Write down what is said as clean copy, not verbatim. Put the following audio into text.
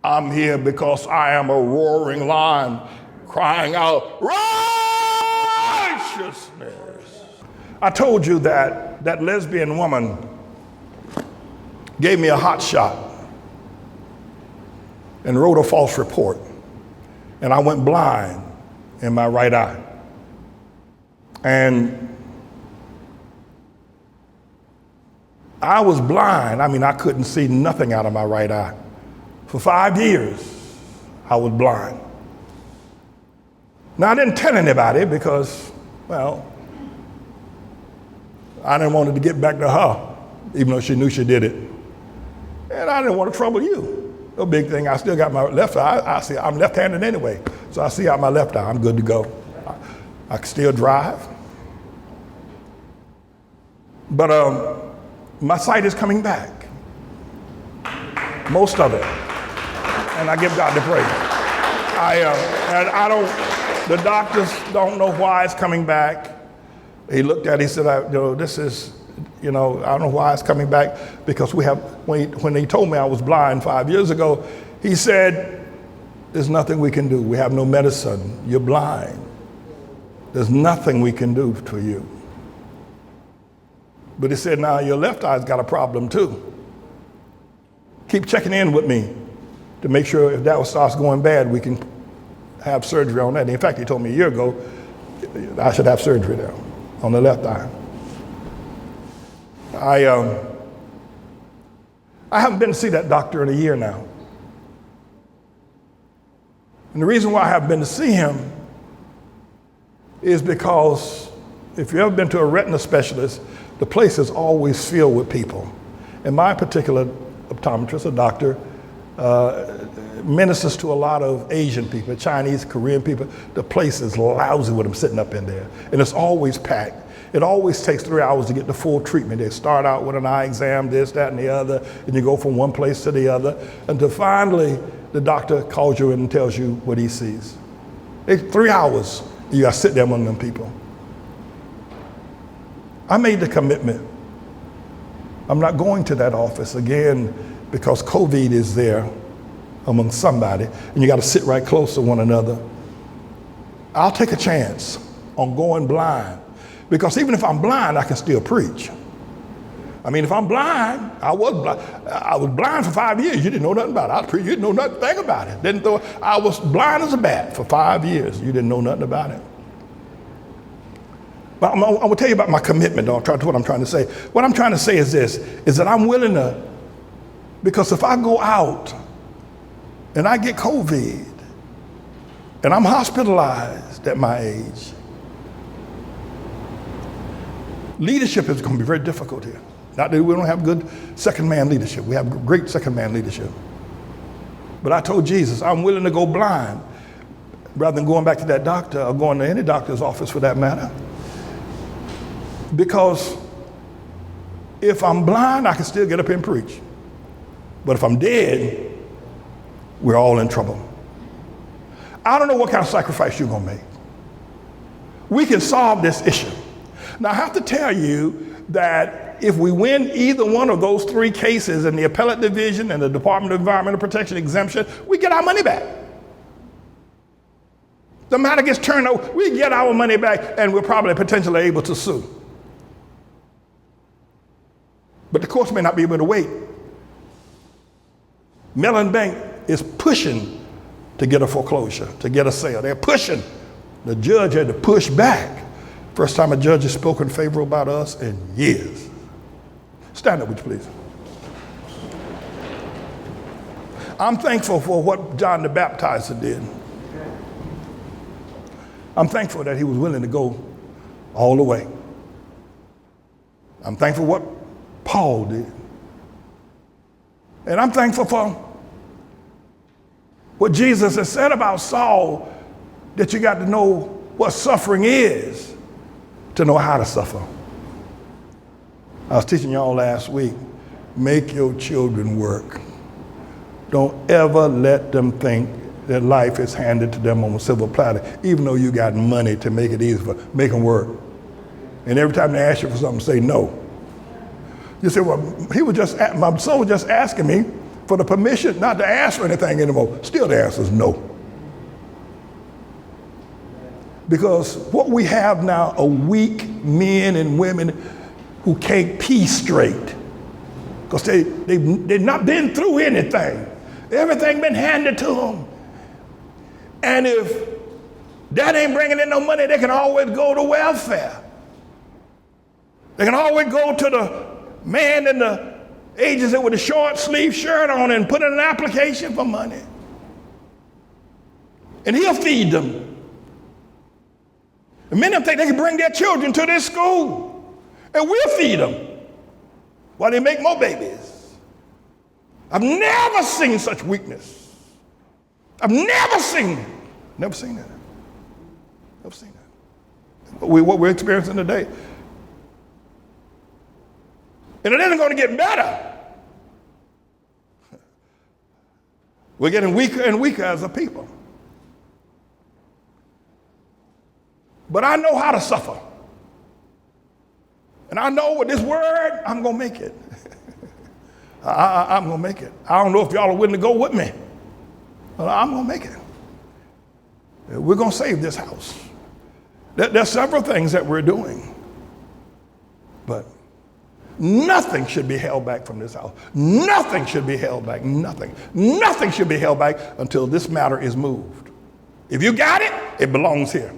I'm here because I am a roaring lion crying out righteousness. I told you that that lesbian woman gave me a hot shot and wrote a false report. And I went blind in my right eye. And I was blind. I mean, I couldn't see nothing out of my right eye. For 5 years, I was blind. Now, I didn't tell anybody because, well, I didn't want it to get back to her, even though she knew she did it. And I didn't want to trouble you. No big thing. I still got my left eye. I see, I'm left-handed anyway, so I see out my left eye. I'm good to go. I can still drive. But my sight is coming back. Most of it. And I give God the praise. And I don't, the doctors don't know why it's coming back. He looked at it, he said, this is, I don't know why it's coming back, because we have, when he told me I was blind 5 years ago, he said, there's nothing we can do. We have no medicine. You're blind. There's nothing we can do for you. But he said, now your left eye's got a problem too. Keep checking in with me to make sure if that starts going bad, we can have surgery on that. In fact, he told me a year ago, I should have surgery there on the left eye. I haven't been to see that doctor in a year now. And the reason why I haven't been to see him is because if you've ever been to a retina specialist, the place is always filled with people. And my particular optometrist, a doctor, ministers to a lot of Asian people, Chinese, Korean people. The place is lousy with them sitting up in there. And it's always packed. It always takes 3 hours to get the full treatment. They start out with an eye exam, this, that, and the other, and you go from one place to the other, until finally the doctor calls you in and tells you what he sees. It's 3 hours, you gotta sit there among them people. I made the commitment. I'm not going to that office again because COVID is there among somebody, and you gotta sit right close to one another. I'll take a chance on going blind, because even if I'm blind, I can still preach. I mean, if I'm blind, I was blind for 5 years. You didn't know nothing about it. I preach, you didn't know nothing about it. I was blind as a bat for 5 years. You didn't know nothing about it. But I'm gonna tell you about my commitment, though, to what I'm trying to say. What I'm trying to say is this, is that I'm willing to, because if I go out and I get COVID and I'm hospitalized at my age, leadership is going to be very difficult here. Not that we don't have good second-man leadership. We have great second-man leadership. But I told Jesus, I'm willing to go blind rather than going back to that doctor or going to any doctor's office for that matter. Because if I'm blind, I can still get up and preach. But if I'm dead, we're all in trouble. I don't know what kind of sacrifice you're going to make. We can solve this issue. Now, I have to tell you that if we win either one of those 3 cases in the appellate division and the Department of Environmental Protection exemption, we get our money back. The matter gets turned over, we get our money back, and we're probably potentially able to sue. But the courts may not be able to wait. Mellon Bank is pushing to get a foreclosure, to get a sale. They're pushing. The judge had to push back. First time a judge has spoken favorable about us in years. Stand up, would you please? I'm thankful for what John the Baptizer did. I'm thankful that he was willing to go all the way. I'm thankful for what Paul did. And I'm thankful for what Jesus has said about Saul, that you got to know what suffering is to know how to suffer. I was teaching y'all last week, make your children work. Don't ever let them think that life is handed to them on a silver platter, even though you got money to make it easy for, make them work. And every time they ask you for something, say no. You say, well, my son was just asking me for the permission not to ask for anything anymore. Still the answer is no. Because what we have now are weak men and women who can't pee straight. Because they've not been through anything. Everything been handed to them. And if that ain't bringing in no money, they can always go to welfare. They can always go to the man in the agency with a short sleeve shirt on and put in an application for money. And he'll feed them. And many of them think they can bring their children to this school and we'll feed them while they make more babies. I've never seen such weakness. I've never seen that. Never seen that. What we're experiencing today. And it isn't going to get better. We're getting weaker and weaker as a people. But I know how to suffer. And I know with this word, I'm going to make it. I'm going to make it. I don't know if y'all are willing to go with me, but I'm going to make it. We're going to save this house. There's several things that we're doing, but nothing should be held back from this house. Nothing should be held back. Nothing. Nothing should be held back until this matter is moved. If you got it, it belongs here.